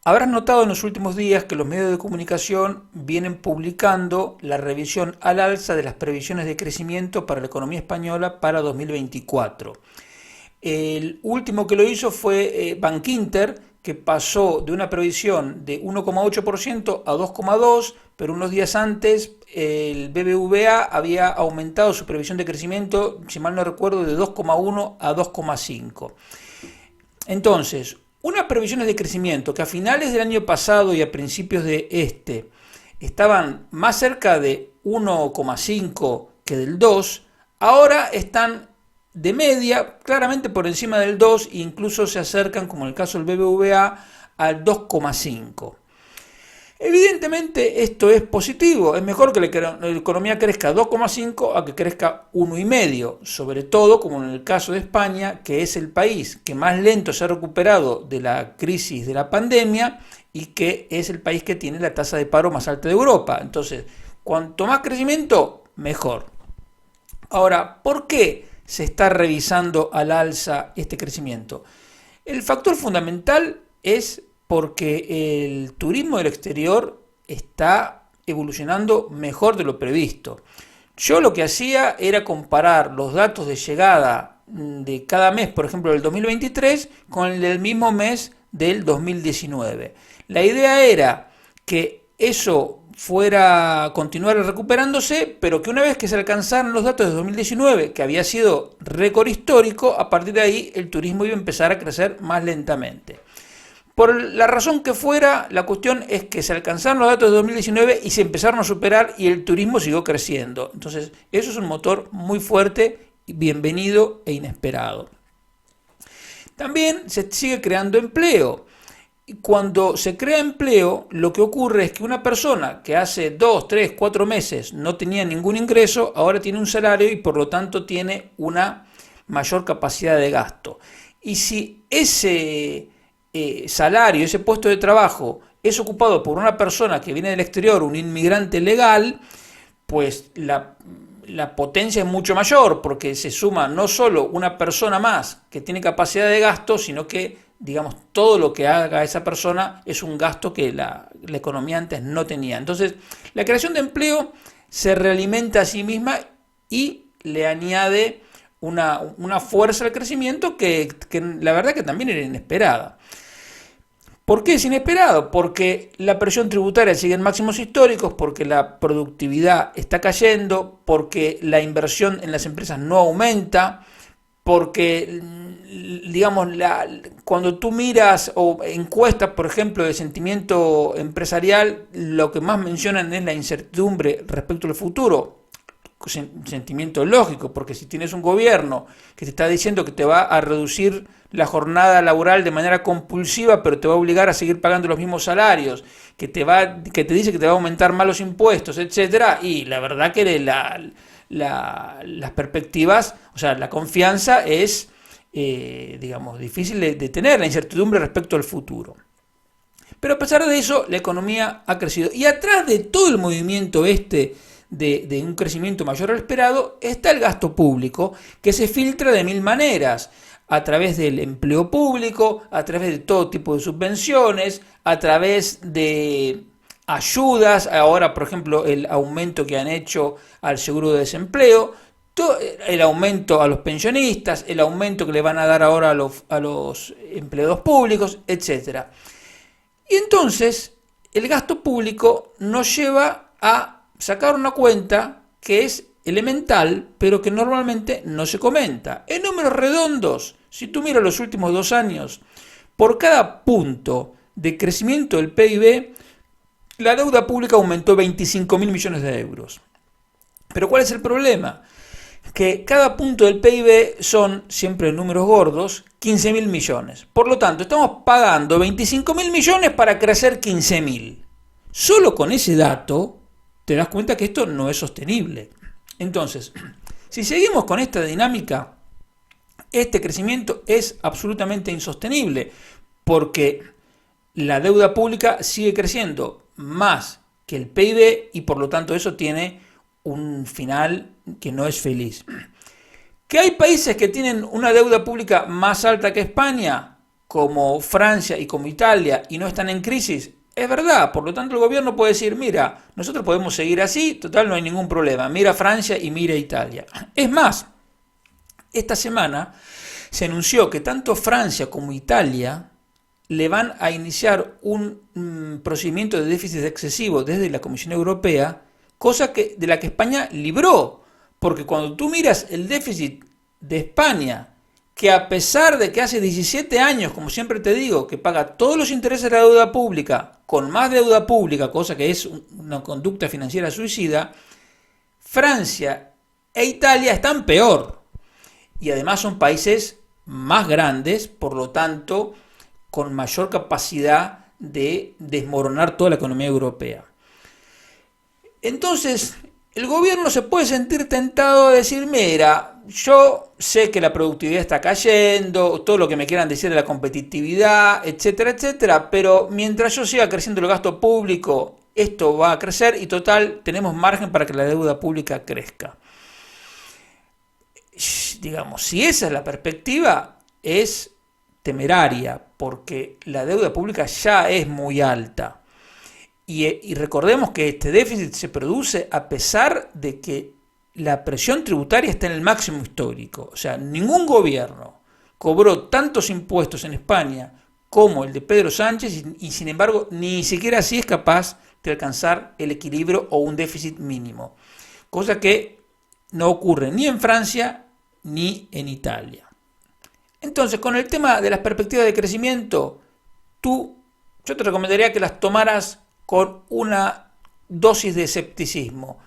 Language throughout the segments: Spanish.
Habrás notado en los últimos días que los medios de comunicación vienen publicando la revisión al alza de las previsiones de crecimiento para la economía española para 2024. El último que lo hizo fue Bankinter, que pasó de una previsión de 1,8% a 2,2%, pero unos días antes el BBVA había aumentado su previsión de crecimiento, si mal no recuerdo, de 2,1 a 2,5. Entonces, unas previsiones de crecimiento que a finales del año pasado y a principios de este estaban más cerca de 1,5 que del 2, ahora están de media, claramente por encima del 2 e incluso se acercan, como en el caso del BBVA, al 2,5. Evidentemente esto es positivo, es mejor que la economía crezca 2,5 a que crezca 1,5, sobre todo como en el caso de España, que es el país que más lento se ha recuperado de la crisis de la pandemia y que es el país que tiene la tasa de paro más alta de Europa. Entonces, cuanto más crecimiento, mejor. Ahora, ¿por qué se está revisando al alza este crecimiento? El factor fundamental es porque el turismo del exterior está evolucionando mejor de lo previsto. Yo lo que hacía era comparar los datos de llegada de cada mes, por ejemplo, del 2023, con el del mismo mes del 2019. La idea era que eso fuera a continuar recuperándose, pero que una vez que se alcanzaran los datos de 2019, que había sido récord histórico, a partir de ahí el turismo iba a empezar a crecer más lentamente. Por la razón que fuera, la cuestión es que se alcanzaron los datos de 2019 y se empezaron a superar y el turismo siguió creciendo. Entonces, eso es un motor muy fuerte, bienvenido e inesperado. También se sigue creando empleo. Cuando se crea empleo, lo que ocurre es que una persona que hace 2, 3, 4 meses no tenía ningún ingreso, ahora tiene un salario y por lo tanto tiene una mayor capacidad de gasto. Y si ese salario, ese puesto de trabajo es ocupado por una persona que viene del exterior, un inmigrante legal, pues la potencia es mucho mayor porque se suma no solo una persona más que tiene capacidad de gasto, sino que, digamos, todo lo que haga esa persona es un gasto que la economía antes no tenía. Entonces, la creación de empleo se realimenta a sí misma y le añade una fuerza al crecimiento que la verdad que también era inesperada. ¿Por qué es inesperado? Porque la presión tributaria sigue en máximos históricos, porque la productividad está cayendo, porque la inversión en las empresas no aumenta, porque, digamos, cuando tú miras o encuestas, por ejemplo, de sentimiento empresarial, lo que más mencionan es la incertidumbre respecto al futuro. Sentimiento lógico, porque si tienes un gobierno que te está diciendo que te va a reducir la jornada laboral de manera compulsiva, pero te va a obligar a seguir pagando los mismos salarios, que te dice que te va a aumentar más los impuestos, etcétera, y la verdad que las perspectivas, o sea, la confianza es, digamos, difícil de tener, la incertidumbre respecto al futuro. Pero a pesar de eso, la economía ha crecido. Y atrás de todo el movimiento de un crecimiento mayor al esperado, está el gasto público, que se filtra de mil maneras, a través del empleo público, a través de todo tipo de subvenciones, a través de ayudas, ahora por ejemplo el aumento que han hecho al seguro de desempleo, el aumento a los pensionistas, el aumento que le van a dar ahora a los empleados públicos, etc. Y entonces el gasto público nos lleva a sacar una cuenta que es elemental, pero que normalmente no se comenta. En números redondos, si tú miras los últimos 2 años, por cada punto de crecimiento del PIB, la deuda pública aumentó 25.000 millones de euros. Pero ¿cuál es el problema? Que cada punto del PIB son, siempre números gordos, 15.000 millones. Por lo tanto, estamos pagando 25.000 millones para crecer 15.000. Solo con ese dato te das cuenta que esto no es sostenible. Entonces, si seguimos con esta dinámica, este crecimiento es absolutamente insostenible, porque la deuda pública sigue creciendo más que el PIB y por lo tanto eso tiene un final que no es feliz. ¿Que hay países que tienen una deuda pública más alta que España? como Francia y como Italia y no están en crisis, es verdad. Por lo tanto, el gobierno puede decir, mira, nosotros podemos seguir así, total, no hay ningún problema. Mira Francia y mira Italia. Es más, esta semana se anunció que tanto Francia como Italia le van a iniciar un procedimiento de déficit excesivo desde la Comisión Europea, cosa de la que España libró. Porque cuando tú miras el déficit de España, que a pesar de que hace 17 años, como siempre te digo, que paga todos los intereses de la deuda pública, con más deuda pública, cosa que es una conducta financiera suicida, Francia e Italia están peor. Y además son países más grandes, por lo tanto, con mayor capacidad de desmoronar toda la economía europea. Entonces, el gobierno se puede sentir tentado de decir, mira, yo sé que la productividad está cayendo, todo lo que me quieran decir de la competitividad, etcétera, etcétera, pero mientras yo siga creciendo el gasto público, esto va a crecer y total, tenemos margen para que la deuda pública crezca. Digamos, si esa es la perspectiva, es temeraria, porque la deuda pública ya es muy alta. Y recordemos que este déficit se produce a pesar de que la presión tributaria está en el máximo histórico. O sea, ningún gobierno cobró tantos impuestos en España como el de Pedro Sánchez y sin embargo ni siquiera así es capaz de alcanzar el equilibrio o un déficit mínimo. Cosa que no ocurre ni en Francia ni en Italia. Entonces, con el tema de las perspectivas de crecimiento, yo te recomendaría que las tomaras con una dosis de escepticismo.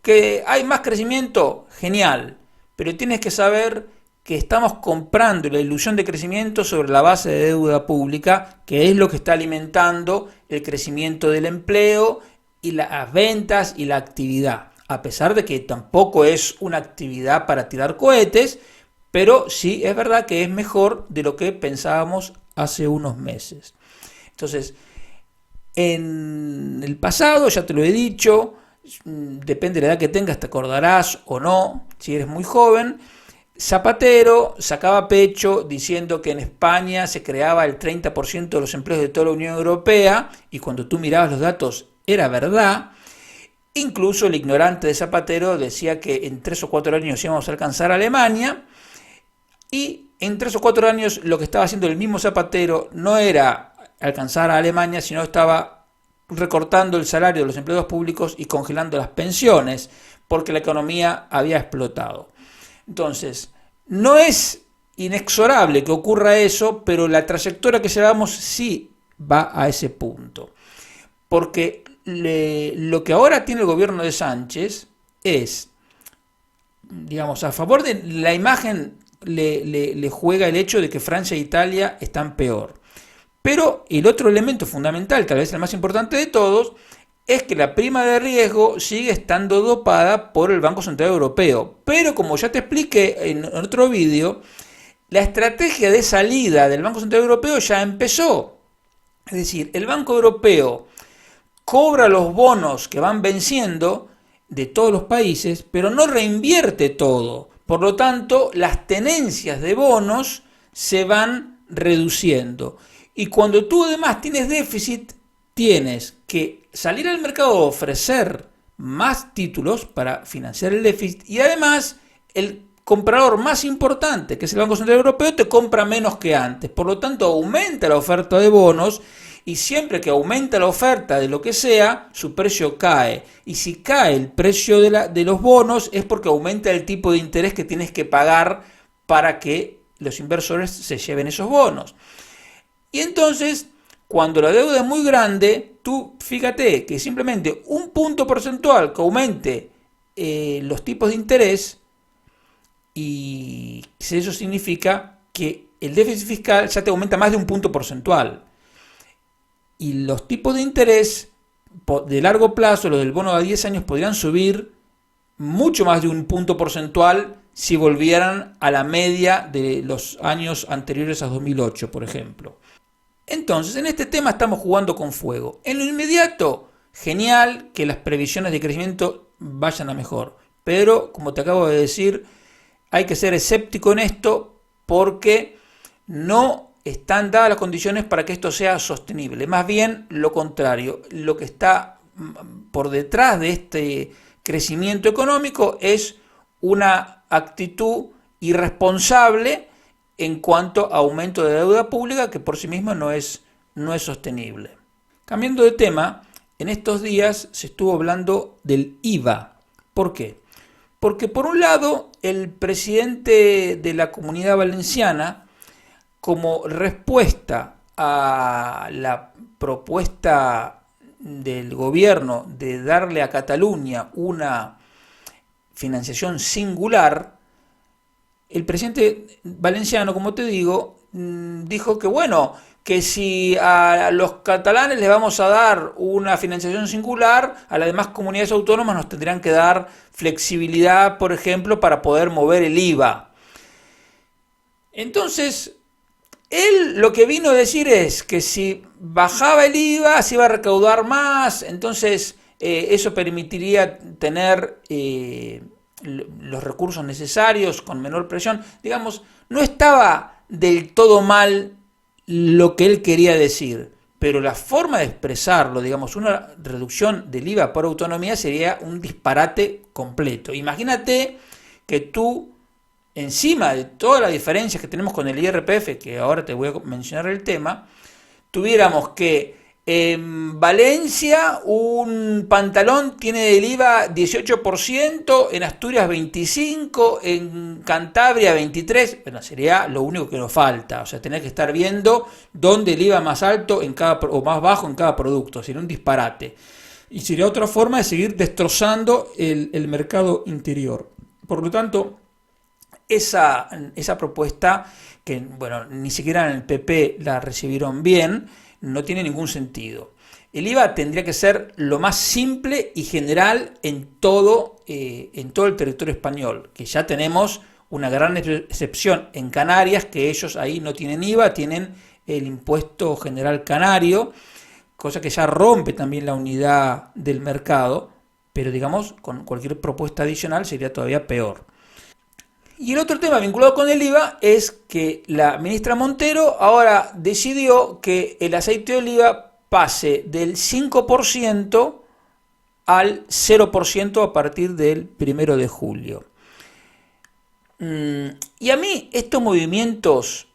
¿Que hay más crecimiento? Genial, pero tienes que saber que estamos comprando la ilusión de crecimiento sobre la base de deuda pública, que es lo que está alimentando el crecimiento del empleo y las ventas y la actividad. A pesar de que tampoco es una actividad para tirar cohetes, pero sí es verdad que es mejor de lo que pensábamos hace unos meses. Entonces, en el pasado, ya te lo he dicho, depende de la edad que tengas, te acordarás o no, si eres muy joven, Zapatero sacaba pecho diciendo que en España se creaba el 30% de los empleos de toda la Unión Europea, y cuando tú mirabas los datos era verdad. Incluso el ignorante de Zapatero decía que en 3 o 4 años íbamos a alcanzar a Alemania, y en 3 o 4 años lo que estaba haciendo el mismo Zapatero no era alcanzar a Alemania, sino estaba recortando el salario de los empleados públicos y congelando las pensiones, porque la economía había explotado. Entonces, no es inexorable que ocurra eso, pero la trayectoria que llevamos sí va a ese punto. Porque lo que ahora tiene el gobierno de Sánchez es, digamos, a favor de la imagen le juega el hecho de que Francia e Italia están peor. Pero el otro elemento fundamental, tal vez el más importante de todos, es que la prima de riesgo sigue estando dopada por el Banco Central Europeo. Pero como ya te expliqué en otro vídeo, la estrategia de salida del Banco Central Europeo ya empezó. Es decir, el Banco Europeo cobra los bonos que van venciendo de todos los países, pero no reinvierte todo. Por lo tanto, las tenencias de bonos se van reduciendo. Y cuando tú además tienes déficit, tienes que salir al mercado a ofrecer más títulos para financiar el déficit, y además el comprador más importante, que es el Banco Central Europeo, te compra menos que antes. Por lo tanto, aumenta la oferta de bonos, y siempre que aumenta la oferta de lo que sea, su precio cae. Y si cae el precio de los bonos, es porque aumenta el tipo de interés que tienes que pagar para que los inversores se lleven esos bonos. Y entonces, cuando la deuda es muy grande, tú fíjate que simplemente un punto porcentual que aumente los tipos de interés, y eso significa que el déficit fiscal ya te aumenta más de un punto porcentual. Y los tipos de interés de largo plazo, los del bono a 10 años, podrían subir mucho más de un punto porcentual si volvieran a la media de los años anteriores a 2008, por ejemplo. Entonces, en este tema estamos jugando con fuego. En lo inmediato, genial que las previsiones de crecimiento vayan a mejor. Pero, como te acabo de decir, hay que ser escéptico en esto, porque no están dadas las condiciones para que esto sea sostenible. Más bien lo contrario, lo que está por detrás de este crecimiento económico es una actitud irresponsable en cuanto a aumento de deuda pública que por sí misma no es sostenible. Cambiando de tema, en estos días se estuvo hablando del IVA. ¿Por qué? Porque por un lado el presidente de la Comunidad Valenciana, como respuesta a la propuesta del gobierno de darle a Cataluña una financiación singular, el presidente valenciano, como te digo, dijo que bueno, que si a los catalanes les vamos a dar una financiación singular, a las demás comunidades autónomas nos tendrían que dar flexibilidad, por ejemplo, para poder mover el IVA. Entonces, él lo que vino a decir es que si bajaba el IVA se iba a recaudar más, entonces eso permitiría tener los recursos necesarios con menor presión. Digamos, no estaba del todo mal lo que él quería decir, pero la forma de expresarlo, digamos, una reducción del IVA por autonomía sería un disparate completo. Imagínate que tú, encima de todas las diferencias que tenemos con el IRPF, que ahora te voy a mencionar el tema, tuviéramos que en Valencia un pantalón tiene el IVA 18%, en Asturias 25%, en Cantabria 23%. Bueno, sería lo único que nos falta. O sea, tener que estar viendo dónde el IVA más alto en cada, o más bajo en cada producto. Sería un disparate. Y sería otra forma de seguir destrozando el mercado interior. Por lo tanto, esa propuesta, que bueno, ni siquiera en el PP la recibieron bien, no tiene ningún sentido. El IVA tendría que ser lo más simple y general en todo el territorio español, que ya tenemos una gran excepción en Canarias, que ellos ahí no tienen IVA, tienen el impuesto general canario, cosa que ya rompe también la unidad del mercado, pero digamos, con cualquier propuesta adicional sería todavía peor. Y el otro tema vinculado con el IVA es que la ministra Montero ahora decidió que el aceite de oliva pase del 5% al 0% a partir del 1 de julio. Y a mí estos movimientos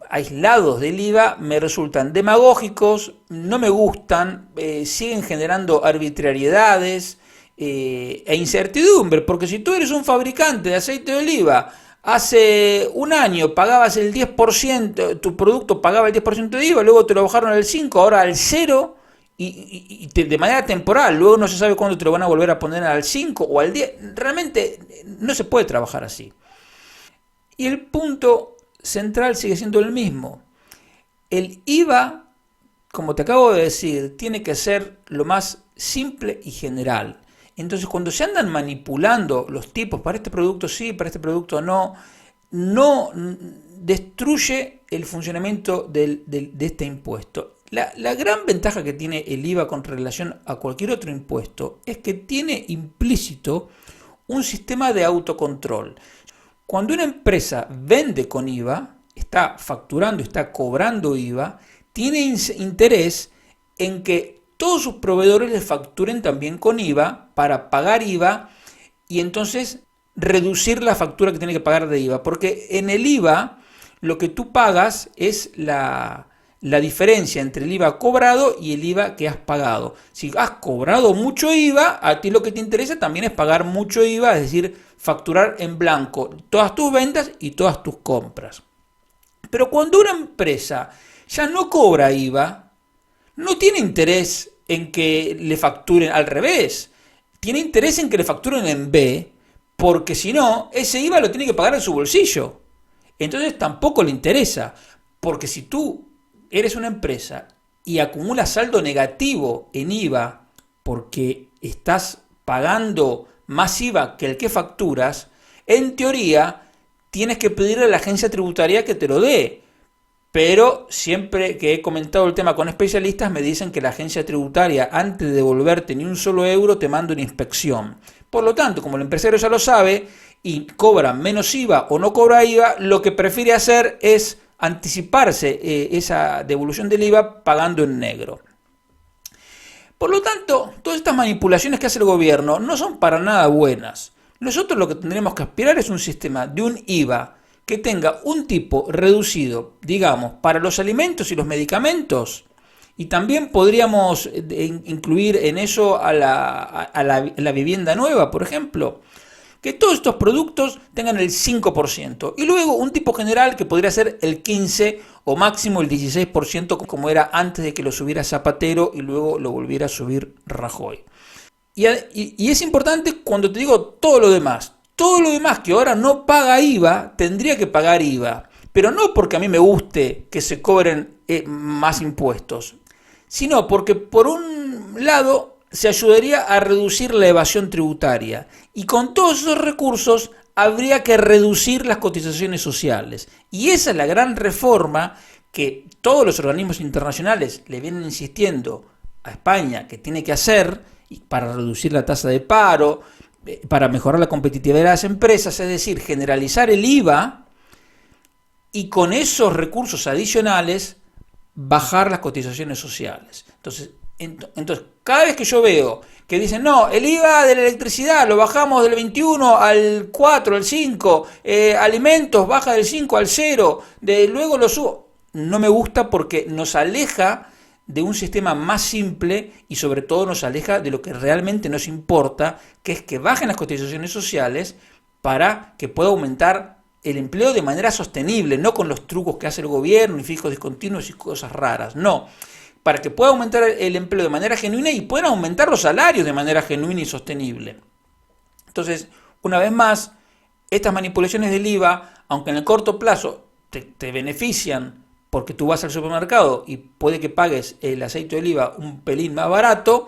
aislados del IVA me resultan demagógicos, no me gustan, siguen generando arbitrariedades e incertidumbre, porque si tú eres un fabricante de aceite de oliva, hace un año pagabas el 10%, tu producto pagaba el 10% de IVA, luego te lo bajaron al 5%, ahora al 0%, y de manera temporal, luego no se sabe cuándo te lo van a volver a poner al 5% o al 10%, realmente no se puede trabajar así. Y el punto central sigue siendo el mismo. El IVA, como te acabo de decir, tiene que ser lo más simple y general. Entonces, cuando se andan manipulando los tipos, para este producto sí, para este producto no destruye el funcionamiento de este impuesto. La gran ventaja que tiene el IVA con relación a cualquier otro impuesto es que tiene implícito un sistema de autocontrol. Cuando una empresa vende con IVA, está facturando, está cobrando IVA, tiene interés en que todos sus proveedores les facturen también con IVA para pagar IVA y entonces reducir la factura que tiene que pagar de IVA. Porque en el IVA lo que tú pagas es la diferencia entre el IVA cobrado y el IVA que has pagado. Si has cobrado mucho IVA, a ti lo que te interesa también es pagar mucho IVA, es decir, facturar en blanco todas tus ventas y todas tus compras. Pero cuando una empresa ya no cobra IVA, no tiene interés en que le facturen al revés. Tiene interés en que le facturen en B, porque si no, ese IVA lo tiene que pagar en su bolsillo. Entonces tampoco le interesa, porque si tú eres una empresa y acumulas saldo negativo en IVA porque estás pagando más IVA que el que facturas, en teoría tienes que pedirle a la agencia tributaria que te lo dé. Pero siempre que he comentado el tema con especialistas me dicen que la agencia tributaria, antes de devolverte ni un solo euro, te manda una inspección. Por lo tanto, como el empresario ya lo sabe y cobra menos IVA o no cobra IVA, lo que prefiere hacer es anticiparse esa devolución del IVA pagando en negro. Por lo tanto, todas estas manipulaciones que hace el gobierno no son para nada buenas. Nosotros lo que tendremos que aspirar es un sistema de un IVA que tenga un tipo reducido, digamos, para los alimentos y los medicamentos, y también podríamos incluir en eso a la vivienda nueva, por ejemplo, que todos estos productos tengan el 5%, y luego un tipo general que podría ser el 15% o máximo el 16%, como era antes de que lo subiera Zapatero y luego lo volviera a subir Rajoy. Y es importante cuando te digo todo lo demás que ahora no paga IVA, tendría que pagar IVA, pero no porque a mí me guste que se cobren más impuestos, sino porque por un lado se ayudaría a reducir la evasión tributaria, y con todos esos recursos habría que reducir las cotizaciones sociales. Y esa es la gran reforma que todos los organismos internacionales le vienen insistiendo a España que tiene que hacer para reducir la tasa de paro, para mejorar la competitividad de las empresas, es decir, generalizar el IVA y con esos recursos adicionales bajar las cotizaciones sociales. Entonces, cada vez que yo veo que dicen, no, el IVA de la electricidad lo bajamos del 21 al 4, al 5, alimentos baja del 5 al 0, luego lo subo, no me gusta porque nos aleja de un sistema más simple y sobre todo nos aleja de lo que realmente nos importa, que es que bajen las cotizaciones sociales para que pueda aumentar el empleo de manera sostenible, no con los trucos que hace el gobierno y fijos discontinuos y cosas raras, no, para que pueda aumentar el empleo de manera genuina y puedan aumentar los salarios de manera genuina y sostenible. Entonces, una vez más, estas manipulaciones del IVA, aunque en el corto plazo te benefician porque tú vas al supermercado y puede que pagues el aceite de oliva un pelín más barato,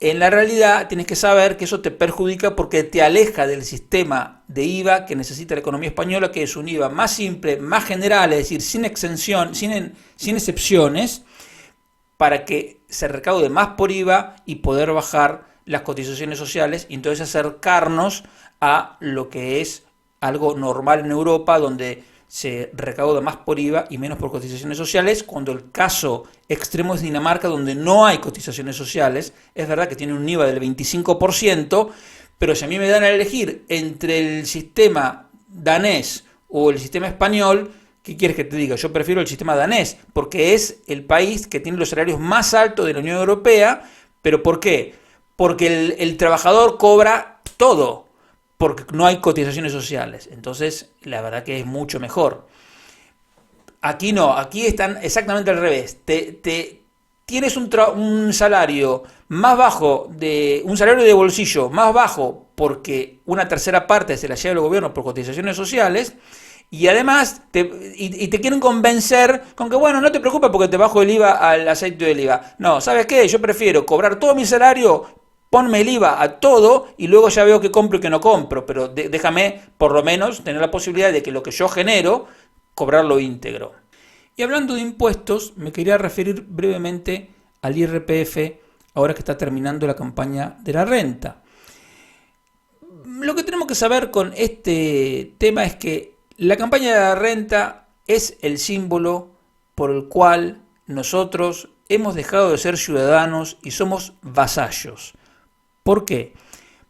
en la realidad tienes que saber que eso te perjudica porque te aleja del sistema de IVA que necesita la economía española, que es un IVA más simple, más general, es decir, sin exención, sin excepciones, para que se recaude más por IVA y poder bajar las cotizaciones sociales y entonces acercarnos a lo que es algo normal en Europa, donde se recauda más por IVA y menos por cotizaciones sociales, cuando el caso extremo es Dinamarca, donde no hay cotizaciones sociales. Es verdad que tiene un IVA del 25%, pero si a mí me dan a elegir entre el sistema danés o el sistema español, ¿qué quieres que te diga? Yo prefiero el sistema danés, porque es el país que tiene los salarios más altos de la Unión Europea. ¿Pero por qué? Porque el trabajador cobra todo, porque no hay cotizaciones sociales. Entonces, la verdad que es mucho mejor. Aquí no, aquí están exactamente al revés. Tienes un salario más bajo, un salario de bolsillo más bajo, porque una tercera parte se la lleva el gobierno por cotizaciones sociales, y además te quieren convencer con que, bueno, no te preocupes porque te bajo el IVA al aceite de oliva. No, ¿sabes qué? Yo prefiero cobrar todo mi salario, ponme el IVA a todo y luego ya veo qué compro y qué no compro, pero déjame por lo menos tener la posibilidad de que lo que yo genero, cobrarlo íntegro. Y hablando de impuestos, me quería referir brevemente al IRPF, ahora que está terminando la campaña de la renta. Lo que tenemos que saber con este tema es que la campaña de la renta es el símbolo por el cual nosotros hemos dejado de ser ciudadanos y somos vasallos. ¿Por qué?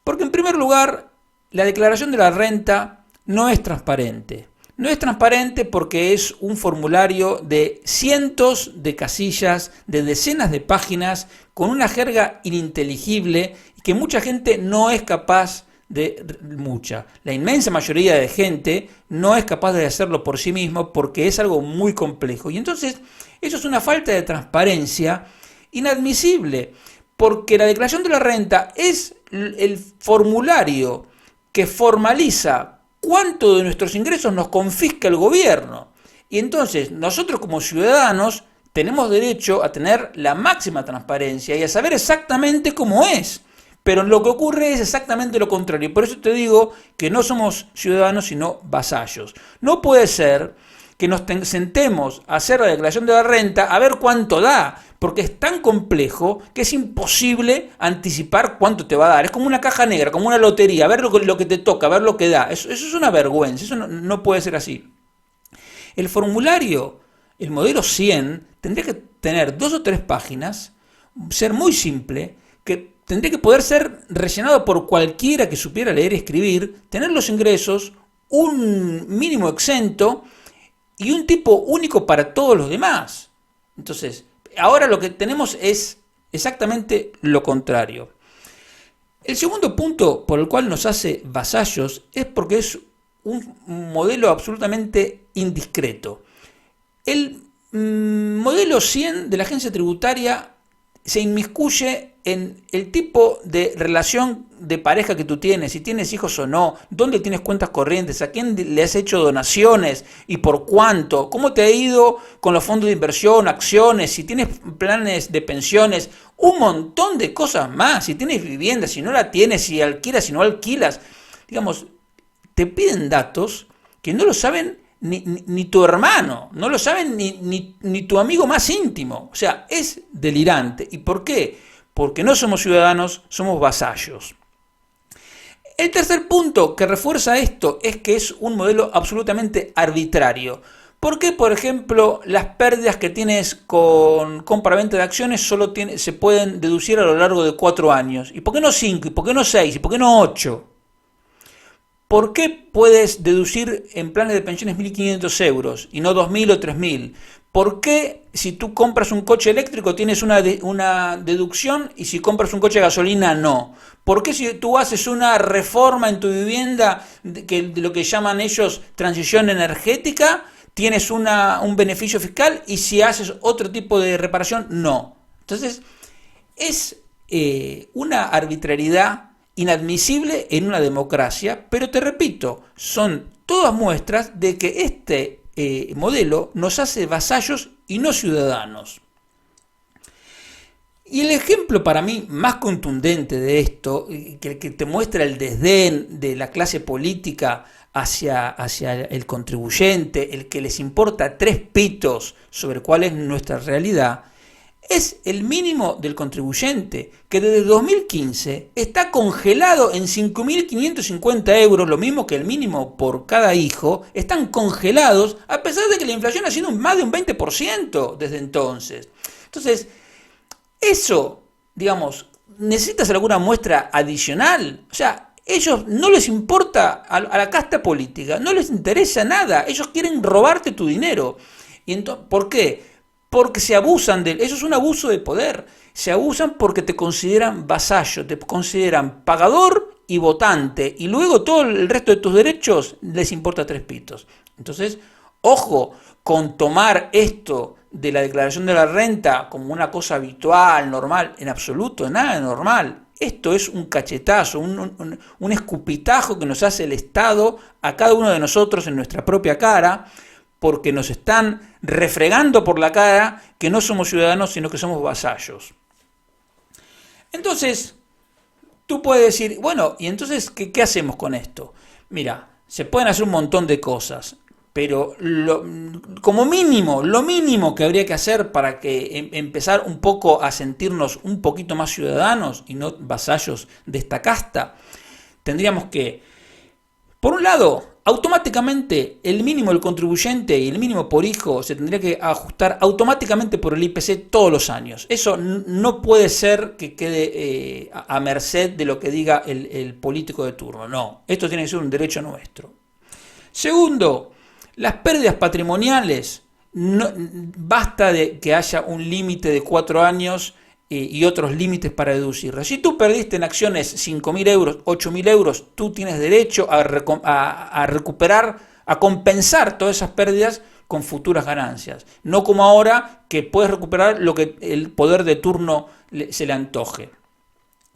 Porque en primer lugar, la declaración de la renta no es transparente. No es transparente porque es un formulario de cientos de casillas, de decenas de páginas, con una jerga ininteligible y que mucha gente no es capaz la inmensa mayoría de gente no es capaz de hacerlo por sí mismo porque es algo muy complejo. Y entonces eso es una falta de transparencia inadmisible, porque la declaración de la renta es el formulario que formaliza cuánto de nuestros ingresos nos confisca el gobierno. Y entonces nosotros como ciudadanos tenemos derecho a tener la máxima transparencia y a saber exactamente cómo es. Pero lo que ocurre es exactamente lo contrario. Por eso te digo que no somos ciudadanos sino vasallos. No puede ser que nos sentemos a hacer la declaración de la renta a ver cuánto da, porque es tan complejo que es imposible anticipar cuánto te va a dar. Es como una caja negra, como una lotería, a ver lo que te toca, a ver lo que da. Eso es una vergüenza, eso no puede ser así. El formulario, el modelo 100, tendría que tener 2 o 3 páginas, ser muy simple, que tendría que poder ser rellenado por cualquiera que supiera leer y escribir, tener los ingresos, un mínimo exento y un tipo único para todos los demás. Entonces, ahora lo que tenemos es exactamente lo contrario. El segundo punto por el cual nos hace vasallos es porque es un modelo absolutamente indiscreto. El modelo 100 de la agencia tributaria se inmiscuye en el tipo de relación de pareja que tú tienes, si tienes hijos o no, dónde tienes cuentas corrientes, a quién le has hecho donaciones y por cuánto, cómo te ha ido con los fondos de inversión, acciones, si tienes planes de pensiones, un montón de cosas más, si tienes vivienda, si no la tienes, si alquilas, si no alquilas. Digamos, te piden datos que no lo saben ni tu hermano, no lo saben ni tu amigo más íntimo. O sea, es delirante. ¿Y por qué? Porque no somos ciudadanos, somos vasallos. El tercer punto que refuerza esto es que es un modelo absolutamente arbitrario. ¿Por qué, por ejemplo, las pérdidas que tienes con compra-venta de acciones solo se pueden deducir a lo largo de 4 años? ¿Y por qué no 5? ¿Y por qué no 6? ¿Y por qué no 8? ¿Por qué puedes deducir en planes de pensiones 1.500 euros y no 2.000 o 3.000? ¿Por qué si tú compras un coche eléctrico tienes una deducción y si compras un coche de gasolina no? ¿Por qué si tú haces una reforma en tu vivienda, de lo que llaman ellos transición energética, tienes un beneficio fiscal y si haces otro tipo de reparación no? Entonces, es una arbitrariedad inadmisible en una democracia, pero te repito, son todas muestras de que este modelo nos hace vasallos y no ciudadanos. Y el ejemplo para mí más contundente de esto, que te muestra el desdén de la clase política hacia el contribuyente, el que les importa 3 pitos sobre cuál es nuestra realidad, es el mínimo del contribuyente, que desde 2015 está congelado en 5.550 euros, lo mismo que el mínimo por cada hijo, están congelados a pesar de que la inflación ha sido más de un 20% desde entonces. Entonces, eso, digamos, ¿necesitas alguna muestra adicional? O sea, ellos no les importa a la casta política, no les interesa nada, ellos quieren robarte tu dinero. ¿Y entonces, por qué? Porque se abusan de él. Eso es un abuso de poder. Se abusan porque te consideran vasallo, te consideran pagador y votante. Y luego todo el resto de tus derechos les importa 3 pitos. Entonces, ojo con tomar esto de la declaración de la renta como una cosa habitual, normal. En absoluto, nada de normal. Esto es un cachetazo, un escupitajo que nos hace el Estado a cada uno de nosotros en nuestra propia cara, porque nos están refregando por la cara que no somos ciudadanos, sino que somos vasallos. Entonces, tú puedes decir, bueno, ¿y entonces qué hacemos con esto? Mira, se pueden hacer un montón de cosas, pero como mínimo, lo mínimo que habría que hacer para que empezar un poco a sentirnos un poquito más ciudadanos y no vasallos de esta casta, tendríamos que, por un lado, automáticamente el mínimo del contribuyente y el mínimo por hijo se tendría que ajustar automáticamente por el IPC todos los años. Eso no puede ser que quede a merced de lo que diga el político de turno. No, esto tiene que ser un derecho nuestro. Segundo, las pérdidas patrimoniales. No, basta de que haya un límite de 4 años y otros límites para deducirlas. Si tú perdiste en acciones 5.000 euros, 8.000 euros, tú tienes derecho a recuperar, a compensar todas esas pérdidas con futuras ganancias. No como ahora, que puedes recuperar lo que el poder de turno se le antoje.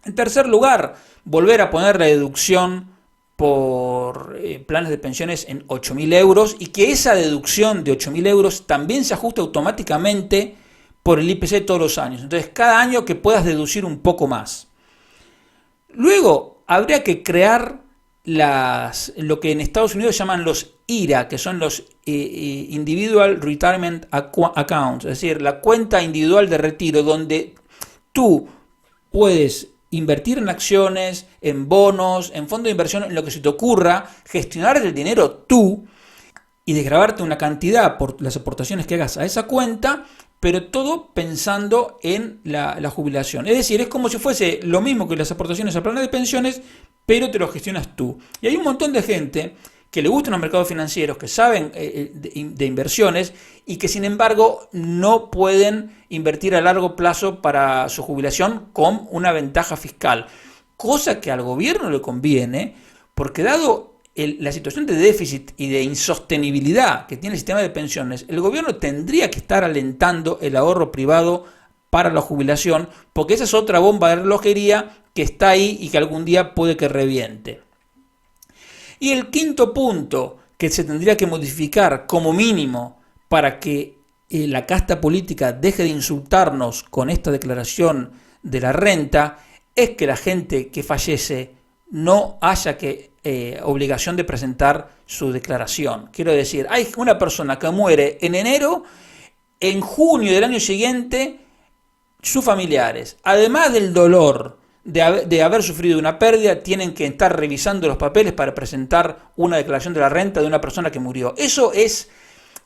En tercer lugar, volver a poner la deducción por planes de pensiones en 8.000 euros y que esa deducción de 8.000 euros también se ajuste automáticamente por el IPC todos los años. Entonces, cada año que puedas deducir un poco más. Luego, habría que crear lo que en Estados Unidos llaman los IRA, que son los Individual Retirement Accounts, es decir, la cuenta individual de retiro, donde tú puedes invertir en acciones, en bonos, en fondos de inversión, en lo que se te ocurra, gestionar el dinero tú, y desgravarte una cantidad por las aportaciones que hagas a esa cuenta, pero todo pensando en la jubilación. Es decir, es como si fuese lo mismo que las aportaciones a planes de pensiones, pero te lo gestionas tú. Y hay un montón de gente que le gustan los mercados financieros, que saben de inversiones y que sin embargo no pueden invertir a largo plazo para su jubilación con una ventaja fiscal. Cosa que al gobierno le conviene, porque dado la situación de déficit y de insostenibilidad que tiene el sistema de pensiones, el gobierno tendría que estar alentando el ahorro privado para la jubilación, porque esa es otra bomba de relojería que está ahí y que algún día puede que reviente. Y el quinto punto que se tendría que modificar como mínimo para que la casta política deje de insultarnos con esta declaración de la renta es que la gente que fallece no haya obligación de presentar su declaración. Quiero decir, hay una persona que muere en enero, en junio del año siguiente, sus familiares, además del dolor de haber sufrido una pérdida, tienen que estar revisando los papeles para presentar una declaración de la renta de una persona que murió. Eso es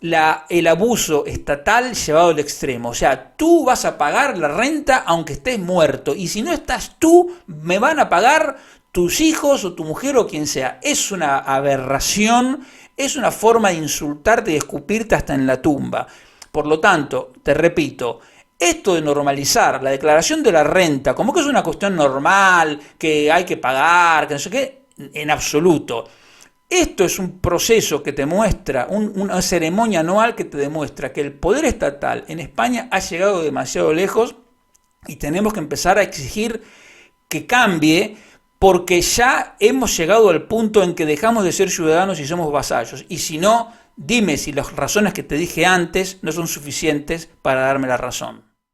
el abuso estatal llevado al extremo. O sea, tú vas a pagar la renta aunque estés muerto, y si no estás tú, me van a pagar tus hijos o tu mujer o quien sea. Es una aberración, es una forma de insultarte y de escupirte hasta en la tumba. Por lo tanto, te repito, esto de normalizar la declaración de la renta como que es una cuestión normal, que hay que pagar, que no sé qué, en absoluto. Esto es un proceso que te muestra, una ceremonia anual que te demuestra que el poder estatal en España ha llegado demasiado lejos y tenemos que empezar a exigir que cambie, porque ya hemos llegado al punto en que dejamos de ser ciudadanos y somos vasallos. Y si no, dime si las razones que te dije antes no son suficientes para darme la razón.